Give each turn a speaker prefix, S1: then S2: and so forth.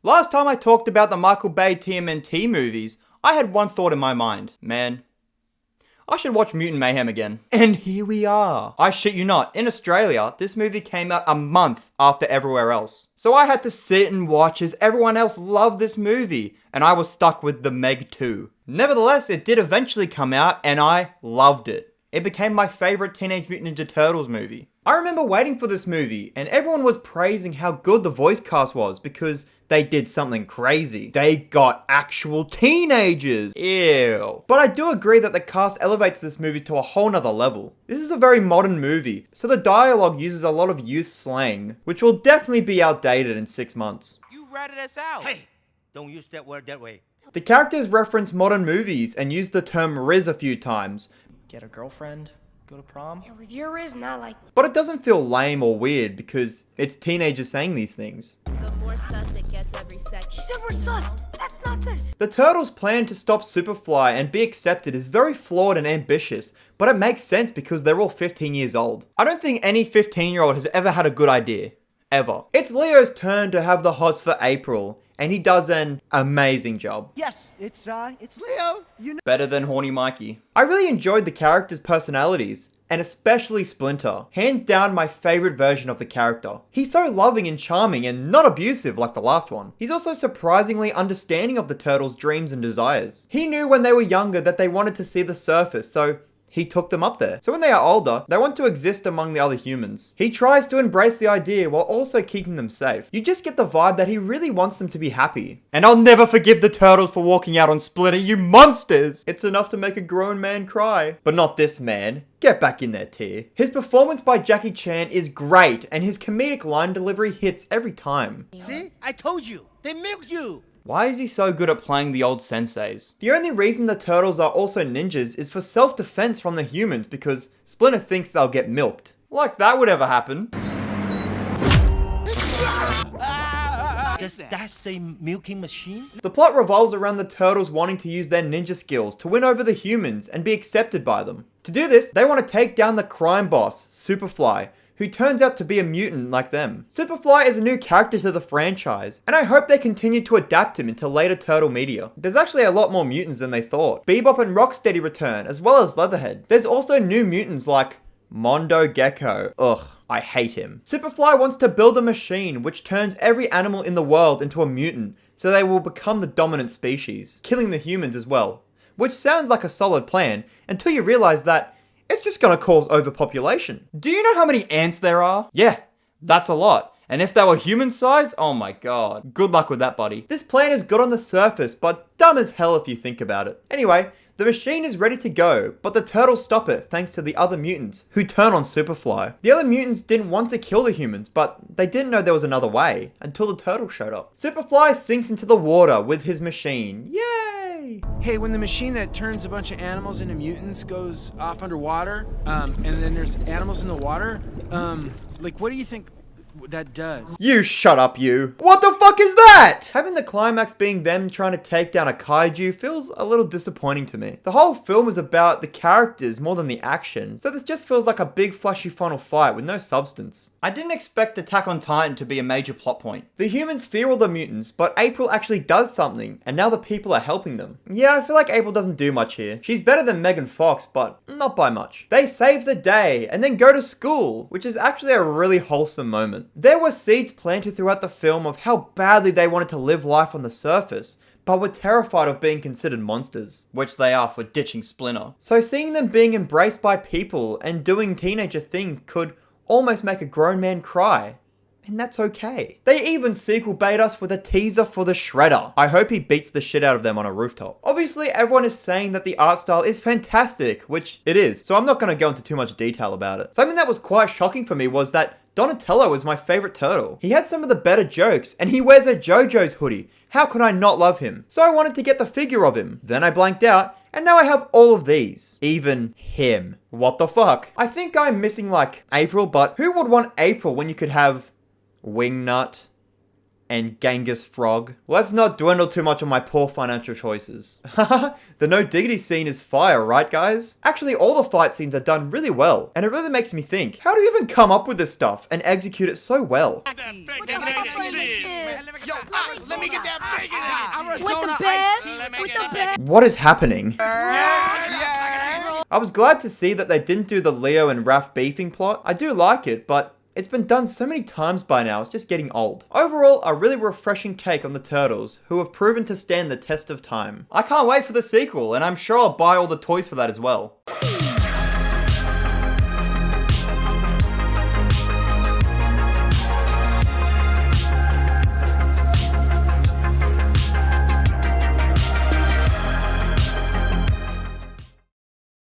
S1: Last time I talked about the Michael Bay TMNT movies, I had one thought in my mind. Man, I should watch Mutant Mayhem again. And here we are. I shit you not, in Australia, this movie came out a month after everywhere else. So I had to sit and watch as everyone else loved this movie, and I was stuck with The Meg 2. Nevertheless, it did eventually come out, and I loved it. It became my favorite Teenage Mutant Ninja Turtles movie. I remember waiting for this movie, and everyone was praising how good the voice cast was because they did something crazy. They got actual teenagers. Ew. But I do agree that the cast elevates this movie to a whole nother level. This is a very modern movie, so the dialogue uses a lot of youth slang, which will definitely be outdated in 6 months.
S2: You ratted us out.
S3: Hey, don't use that word that way.
S1: The characters reference modern movies and use the term Riz a few times.
S4: Get a girlfriend? Go to prom?
S5: Yeah, with your Riz, not likely.
S1: But it doesn't feel lame or weird because it's teenagers saying these things.
S6: The more sus it gets every second.
S5: She said we're sus. That's not good.
S1: The Turtles' plan to stop Superfly and be accepted is very flawed and ambitious, but it makes sense because they're all 15 years old. I don't think any 15-year-old has ever had a good idea. Ever. It's Leo's turn to have the hots for April, and he does an amazing job.
S3: Yes, it's Leo. You know.
S1: Better than Horny Mikey. I really enjoyed the characters' personalities, and especially Splinter. Hands down my favorite version of the character. He's so loving and charming and not abusive like the last one. He's also surprisingly understanding of the Turtles' dreams and desires. He knew when they were younger that they wanted to see the surface, so he took them up there. So when they are older, they want to exist among the other humans. He tries to embrace the idea while also keeping them safe. You just get the vibe that he really wants them to be happy. And I'll never forgive the Turtles for walking out on Splinter, you monsters! It's enough to make a grown man cry. But not this man. Get back in there, Tear. His performance by Jackie Chan is great, and his comedic line delivery hits every time.
S3: See? I told you. They milked you.
S1: Why is he so good at playing the old senseis? The only reason the Turtles are also ninjas is for self-defense from the humans because Splinter thinks they'll get milked. Like that would ever happen.
S3: Does that say milking machine?
S1: The plot revolves around the Turtles wanting to use their ninja skills to win over the humans and be accepted by them. To do this, they want to take down the crime boss, Superfly, who turns out to be a mutant like them. Superfly is a new character to the franchise, and I hope they continue to adapt him into later Turtle media. There's actually a lot more mutants than they thought. Bebop and Rocksteady return, as well as Leatherhead. There's also new mutants like Mondo Gecko. Ugh, I hate him. Superfly wants to build a machine which turns every animal in the world into a mutant, so they will become the dominant species, killing the humans as well. Which sounds like a solid plan, until you realize that it's just gonna cause overpopulation. Do you know how many ants there are? Yeah, that's a lot. And if they were human size, oh my god. Good luck with that, buddy. This plan is good on the surface, but dumb as hell if you think about it. Anyway, the machine is ready to go, but the Turtles stop it thanks to the other mutants, who turn on Superfly. The other mutants didn't want to kill the humans, but they didn't know there was another way, until the Turtles showed up. Superfly sinks into the water with his machine. Yay!
S7: Hey, when the machine that turns a bunch of animals into mutants goes off underwater, and then there's animals in the water, like what do you think that does?
S1: You shut up, you. What the fuck is that? Having the climax being them trying to take down a kaiju feels a little disappointing to me. The whole film is about the characters more than the action, so this just feels like a big flashy final fight with no substance. I didn't expect Attack on Titan to be a major plot point. The humans fear all the mutants, but April actually does something, and now the people are helping them. Yeah, I feel like April doesn't do much here. She's better than Megan Fox, but not by much. They save the day, and then go to school, which is actually a really wholesome moment. There were seeds planted throughout the film of how badly they wanted to live life on the surface, but were terrified of being considered monsters, which they are for ditching Splinter. So seeing them being embraced by people and doing teenager things could almost make a grown man cry. And that's okay. They even sequel bait us with a teaser for the Shredder. I hope he beats the shit out of them on a rooftop. Obviously, everyone is saying that the art style is fantastic, which it is, so I'm not going to go into too much detail about it. Something that was quite shocking for me was that Donatello was my favorite turtle. He had some of the better jokes, and he wears a JoJo's hoodie. How could I not love him? So I wanted to get the figure of him. Then I blanked out, and now I have all of these. Even him. What the fuck? I think I'm missing like April, but who would want April when you could have Wingnut, and Genghis Frog. Let's not dwindle too much on my poor financial choices. The no diggity scene is fire, right guys? Actually, all the fight scenes are done really well, and it really makes me think, how do you even come up with this stuff and execute it so well?
S5: What the fuck is this?
S3: Yo, let me get that
S5: With the bed? With the bed?
S1: What is happening? I was glad to see that they didn't do the Leo and Raph beefing plot. I do like it, but it's been done so many times by now, it's just getting old. Overall, a really refreshing take on the Turtles, who have proven to stand the test of time. I can't wait for the sequel, and I'm sure I'll buy all the toys for that as well.